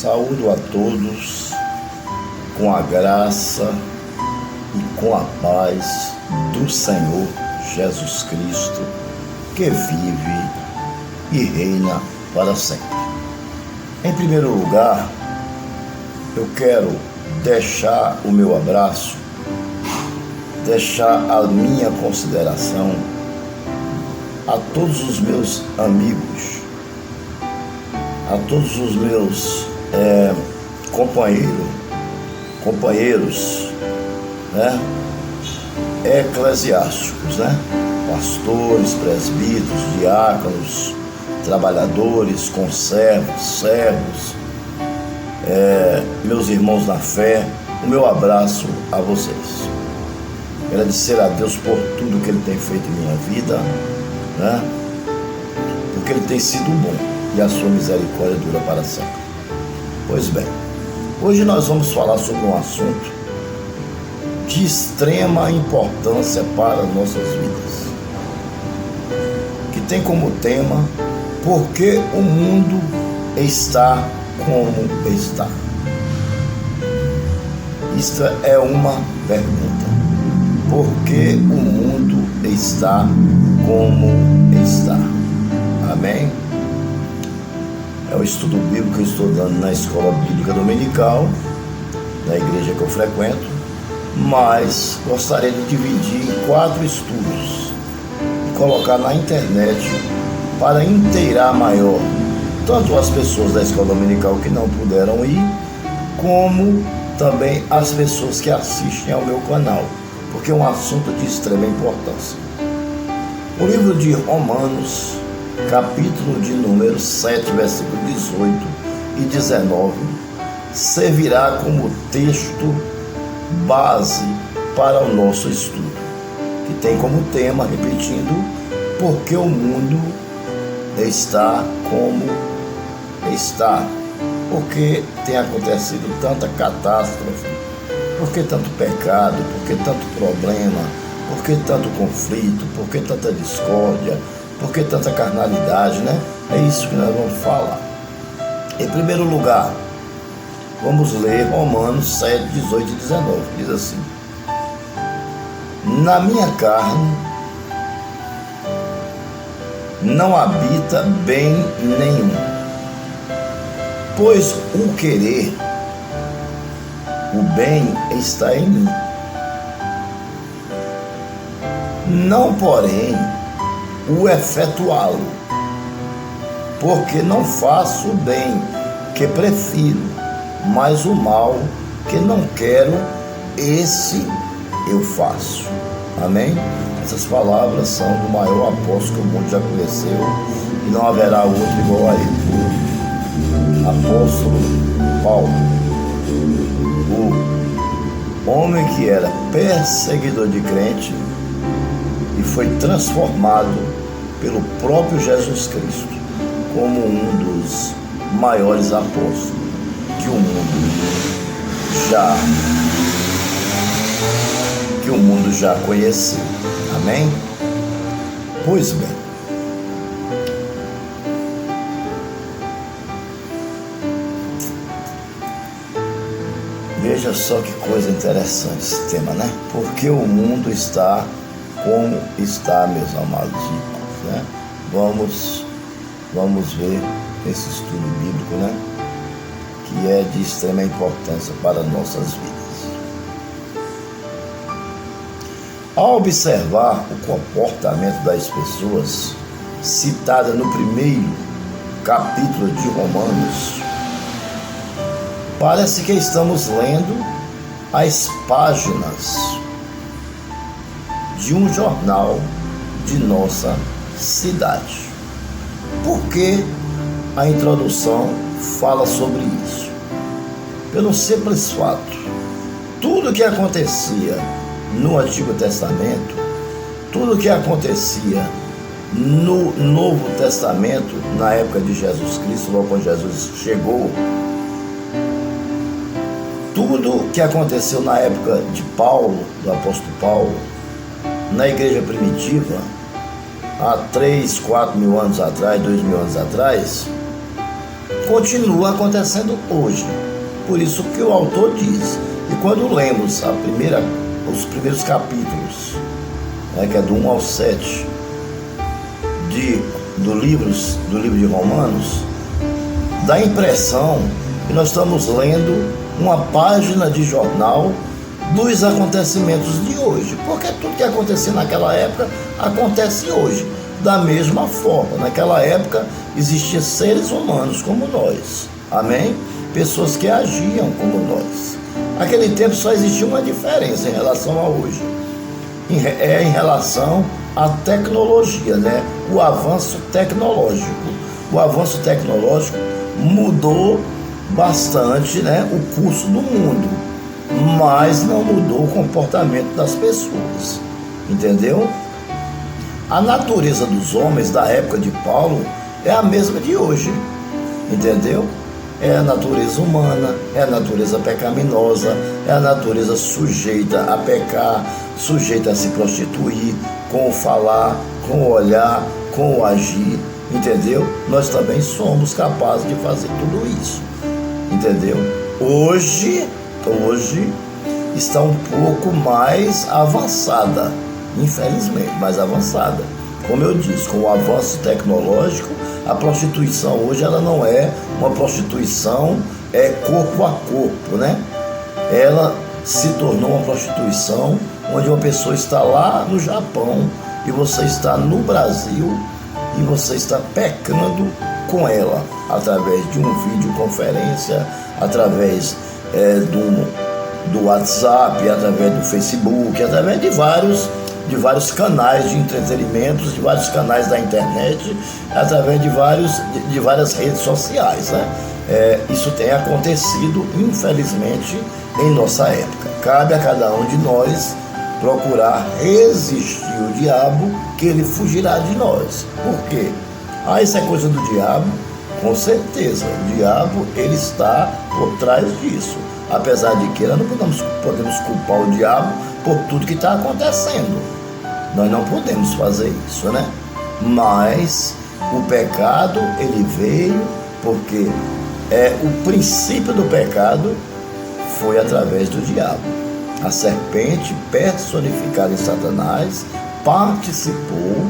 Saúdo a todos com a graça e com a paz do Senhor Jesus Cristo, que vive e reina para sempre. Em primeiro lugar, eu quero deixar o meu abraço, deixar a minha consideração a todos os meus amigos, a todos os meus companheiros, né, eclesiásticos, né, pastores, presbíteros, diáconos, trabalhadores, conservos, servos, meus irmãos na fé, o meu abraço a vocês. Agradecer a Deus por tudo que Ele tem feito em minha vida, né, porque Ele tem sido bom e a sua misericórdia dura para sempre. Pois bem, hoje nós vamos falar sobre um assunto de extrema importância para nossas vidas, que tem como tema: por que o mundo está como está? Isso é uma pergunta. Por que o mundo está como está? Amém? É o estudo bíblico que eu estou dando na escola bíblica dominical, da igreja que eu frequento, mas gostaria de dividir em 4 estudos e colocar na internet para inteirar maior tanto as pessoas da escola dominical que não puderam ir, como também as pessoas que assistem ao meu canal, porque é um assunto de extrema importância. O livro de Romanos, capítulo de número 7, versículo 18 e 19, servirá como texto base para o nosso estudo, que tem como tema, repetindo, por que o mundo está como está? Porque tem acontecido tanta catástrofe, por que tanto pecado, por que tanto problema, por que tanto conflito, por que tanta discórdia, por que tanta carnalidade, né? É isso que nós vamos falar. Em primeiro lugar, vamos ler Romanos 7, 18 e 19. Diz assim: na minha carne não habita bem nenhum, pois o querer, o bem está em mim, não porém o efetuá-lo, porque não faço o bem que prefiro, mas o mal que não quero, esse eu faço. Amém? Essas palavras são do maior apóstolo que o mundo já conheceu, e não haverá outro igual a ele. O apóstolo Paulo, o homem que era perseguidor de crente e foi transformado pelo próprio Jesus Cristo como um dos maiores apóstolos que o mundo já conheceu. Amém? Pois bem, veja só que coisa interessante esse tema, né? Porque o mundo está como está, meus amados irmãos, né? Vamos ver esse estudo bíblico, né, que é de extrema importância para nossas vidas. Ao observar o comportamento das pessoas citada no primeiro capítulo de Romanos, parece que estamos lendo as páginas de um jornal de nossa cidade. Por que a introdução fala sobre isso? Pelo simples fato, tudo que acontecia no Antigo Testamento, tudo que acontecia no Novo Testamento, na época de Jesus Cristo, logo quando Jesus chegou, tudo que aconteceu na época de Paulo, do apóstolo Paulo, na igreja primitiva, há 3, 4 mil anos atrás, 2 mil anos atrás, continua acontecendo hoje. Por isso que o autor diz. E quando lemos os primeiros capítulos, que é do 1 ao 7, do livro de Romanos, dá a impressão que nós estamos lendo uma página de jornal dos acontecimentos de hoje, porque tudo que acontecia naquela época acontece hoje, da mesma forma. Naquela época existiam seres humanos como nós, amém? Pessoas que agiam como nós. Naquele tempo só existia uma diferença em relação a hoje, em relação à tecnologia, né? O avanço tecnológico. O avanço tecnológico mudou bastante, né, o curso do mundo, mas não mudou o comportamento das pessoas, entendeu? A natureza dos homens da época de Paulo é a mesma de hoje, entendeu? É a natureza humana, é a natureza pecaminosa, é a natureza sujeita a pecar, sujeita a se prostituir, com o falar, com o olhar, com o agir, entendeu? Nós também somos capazes de fazer tudo isso, entendeu? Hoje está um pouco mais avançada, infelizmente, mais avançada. Como eu disse, com o avanço tecnológico, a prostituição hoje ela não é uma prostituição corpo a corpo, né? Ela se tornou uma prostituição onde uma pessoa está lá no Japão e você está no Brasil e você está pecando com ela através de uma videoconferência, através do WhatsApp, através do Facebook, através de vários canais de entretenimento, de vários canais da internet, através de várias redes sociais, né? Isso tem acontecido, infelizmente, em nossa época. Cabe a cada um de nós procurar resistir o diabo, que ele fugirá de nós. Por quê? Isso é coisa do diabo? Com certeza, o diabo ele está por trás disso. Apesar de que nós não podemos culpar o diabo por tudo que está acontecendo. Nós não podemos fazer isso, né? Mas o pecado, ele veio porque o princípio do pecado foi através do diabo. A serpente personificada em Satanás participou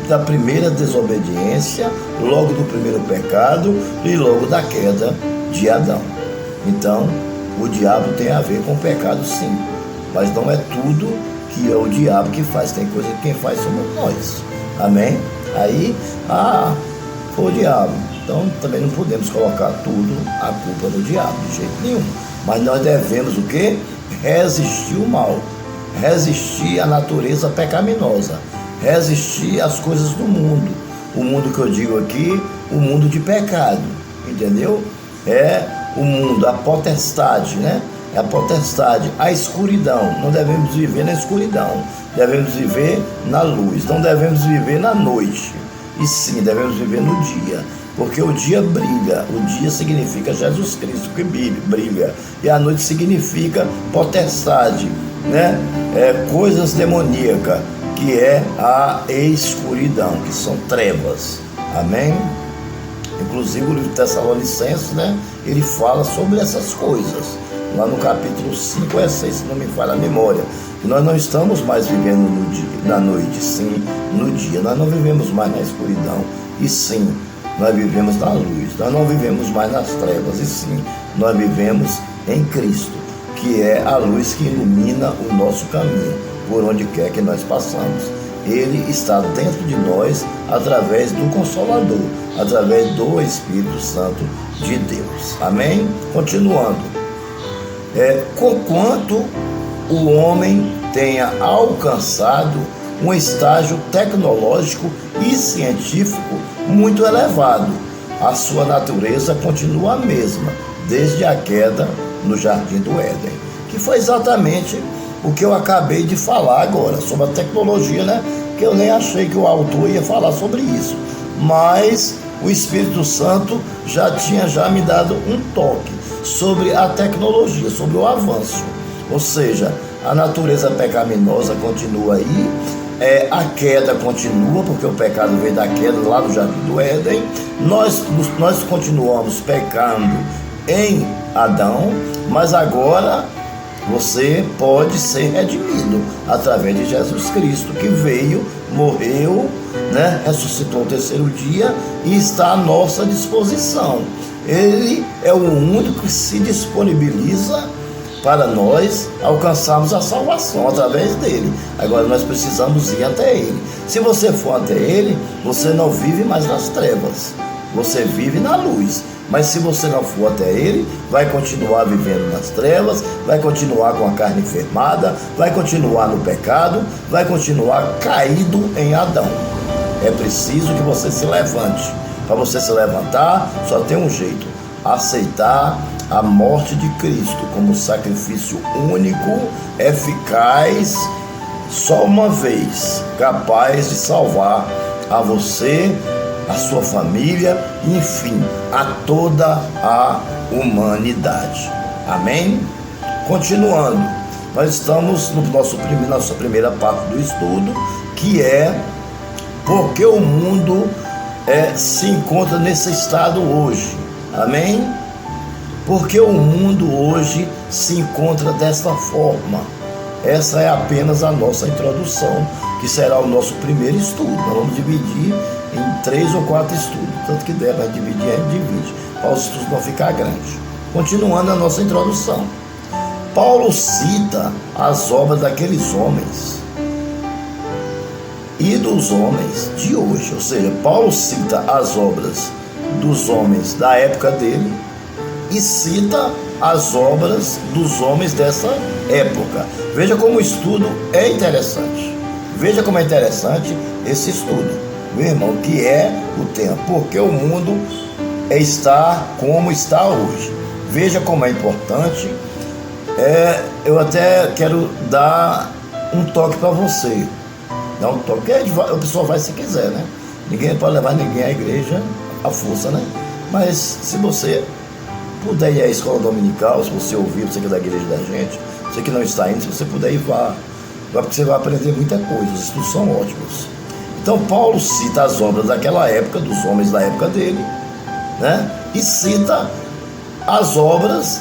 da primeira desobediência, logo do primeiro pecado e logo da queda de Adão. Então, o diabo tem a ver com o pecado, sim, mas não é tudo que é o diabo que faz, tem coisa que quem faz somos nós, amém? Aí, foi o diabo, então também não podemos colocar tudo a culpa do diabo, de jeito nenhum, mas nós devemos o quê? Resistir o mal, resistir à natureza pecaminosa, resistir às coisas do mundo. O mundo que eu digo aqui, o mundo de pecado, entendeu? O mundo, a potestade, né? A potestade, a escuridão. Não devemos viver na escuridão, devemos viver na luz, não devemos viver na noite, e sim, devemos viver no dia, porque o dia brilha, o dia significa Jesus Cristo que brilha, e a noite significa potestade, né? Coisas demoníacas, que é a escuridão, que são trevas, amém? Inclusive o livro de Tessalonicenses, né? Ele fala sobre essas coisas, lá no capítulo 5 a 6, se não me falha a memória, que nós não estamos mais vivendo no dia, na noite, sim, no dia, nós não vivemos mais na escuridão, e sim, nós vivemos na luz, nós não vivemos mais nas trevas, e sim, nós vivemos em Cristo, que é a luz que ilumina o nosso caminho, por onde quer que nós passamos. Ele está dentro de nós através do Consolador, através do Espírito Santo de Deus. Amém? Continuando. Conquanto o homem tenha alcançado um estágio tecnológico e científico muito elevado, a sua natureza continua a mesma, desde a queda no Jardim do Éden, que foi exatamente o que eu acabei de falar agora, sobre a tecnologia, né? Que eu nem achei que o autor ia falar sobre isso, mas o Espírito Santo já tinha me dado um toque sobre a tecnologia, sobre o avanço, ou seja, a natureza pecaminosa continua aí, a queda continua, porque o pecado veio da queda lá no Jardim do Éden. Nós continuamos pecando em Adão, mas agora você pode ser redimido através de Jesus Cristo, que veio, morreu, né, ressuscitou no terceiro dia e está à nossa disposição. Ele é o único que se disponibiliza para nós alcançarmos a salvação através dele. Agora nós precisamos ir até ele. Se você for até ele, você não vive mais nas trevas, você vive na luz. Mas se você não for até ele, vai continuar vivendo nas trevas, vai continuar com a carne enfermada, vai continuar no pecado, vai continuar caído em Adão. É preciso que você se levante. Para você se levantar, só tem um jeito: aceitar a morte de Cristo como sacrifício único, eficaz, só uma vez, capaz de salvar a você, a sua família, enfim, a toda a humanidade. Amém? Continuando, nós estamos no nossa primeira parte do estudo, que é porque o mundo se encontra nesse estado hoje. Amém? Porque o mundo hoje se encontra desta forma. Essa é apenas a nossa introdução, que será o nosso primeiro estudo. Nós vamos dividir em 3 ou 4 estudos, tanto que der para dividir, a gente divide, para os estudos não ficar grandes. Continuando a nossa introdução, Paulo cita as obras daqueles homens e dos homens de hoje, ou seja, Paulo cita as obras dos homens da época dele e cita as obras dos homens dessa época. Veja como o estudo é interessante. Veja como é interessante esse estudo, meu irmão, que é o tema, porque o mundo está como está hoje. Veja como é importante. Eu até quero dar um toque para você. Dar um toque, a pessoa vai se quiser, né? Ninguém pode levar ninguém à igreja à força, né? Mas se você puder ir à escola dominical, se você ouvir, você que é da igreja da gente, você que não está indo, se você puder ir, vá, porque você vai aprender muita coisa, os estudos são ótimos. Então Paulo cita as obras daquela época, dos homens da época dele, né? E cita as obras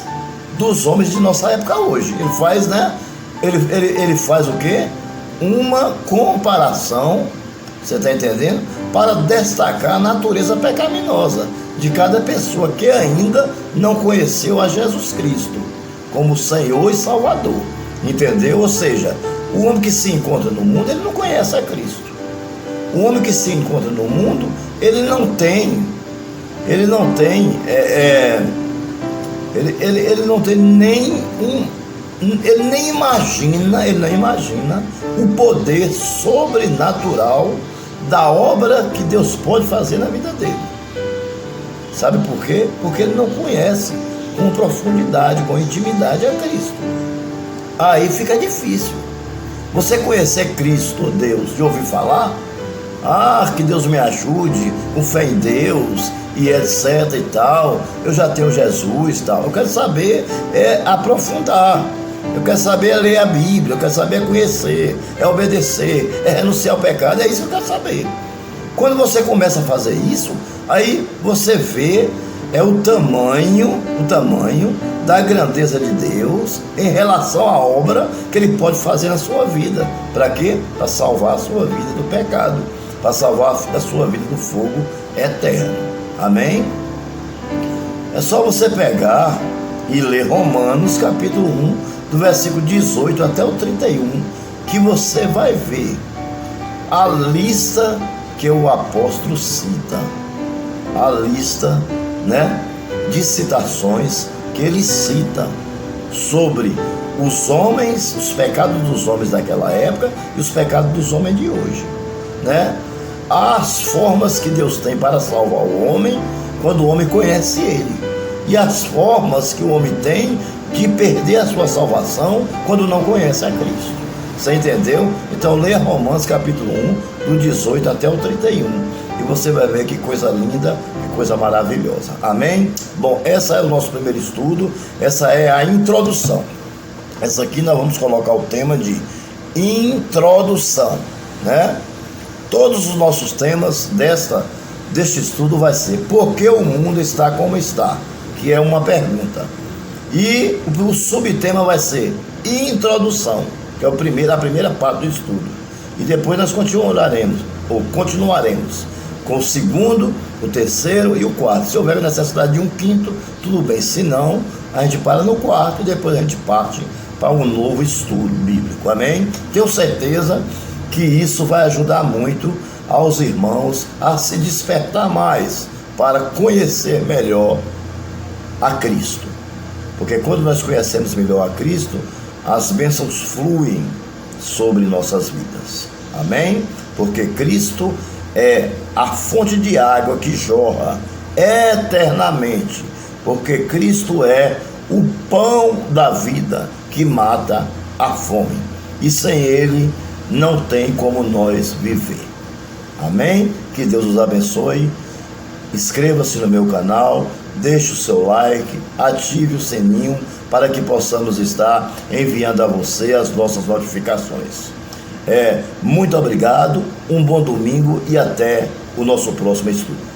dos homens de nossa época hoje. Ele faz, né? Ele faz o quê? Uma comparação, você está entendendo? Para destacar a natureza pecaminosa de cada pessoa que ainda não conheceu a Jesus Cristo como Senhor e Salvador, entendeu? Ou seja, o homem que se encontra no mundo, ele não conhece a Cristo. O homem que se encontra no mundo, ele não tem nem ele não imagina o poder sobrenatural da obra que Deus pode fazer na vida dele. Sabe por quê? Porque ele não conhece com profundidade, com intimidade a Cristo. Aí fica difícil. Você conhecer Cristo, Deus, de ouvir falar, que Deus me ajude, com fé em Deus, e etc e tal, eu já tenho Jesus e tal. Eu quero saber aprofundar. Eu quero saber ler a Bíblia, eu quero saber conhecer, obedecer, renunciar ao pecado, é isso que eu quero saber. Quando você começa a fazer isso, aí você vê o tamanho da grandeza de Deus em relação à obra que Ele pode fazer na sua vida. Para quê? Para salvar a sua vida do pecado, para salvar a sua vida do fogo eterno. Amém? É só você pegar e ler Romanos capítulo 1, do versículo 18 até o 31, que você vai ver a lista que o apóstolo cita, a lista, né, de citações que ele cita sobre os homens, os pecados dos homens daquela época e os pecados dos homens de hoje, né? As formas que Deus tem para salvar o homem quando o homem conhece ele, e as formas que o homem tem de perder a sua salvação quando não conhece a Cristo. Você entendeu? Então leia Romanos capítulo 1, do 18 até o 31, e você vai ver que coisa linda, que coisa maravilhosa. Amém? Bom, esse é o nosso primeiro estudo, essa é a introdução. Essa aqui nós vamos colocar o tema de introdução. né? Todos os nossos temas deste estudo vai ser por que o mundo está como está, que é uma pergunta. E o subtema vai ser introdução, que é a primeira parte do estudo. E depois nós continuaremos com o segundo, o terceiro e o quarto. Se houver necessidade de um quinto, tudo bem. Se não, a gente para no quarto e depois a gente parte para um novo estudo bíblico. Amém? Tenho certeza que isso vai ajudar muito aos irmãos a se despertar mais para conhecer melhor a Cristo. Porque quando nós conhecemos melhor a Cristo, as bênçãos fluem sobre nossas vidas. Amém? Porque Cristo é a fonte de água que jorra eternamente. Porque Cristo é o pão da vida que mata a fome. E sem Ele não tem como nós viver. Amém? Que Deus os abençoe. Inscreva-se no meu canal, deixe o seu like, ative o sininho para que possamos estar enviando a você as nossas notificações. Muito obrigado, um bom domingo e até o nosso próximo estudo.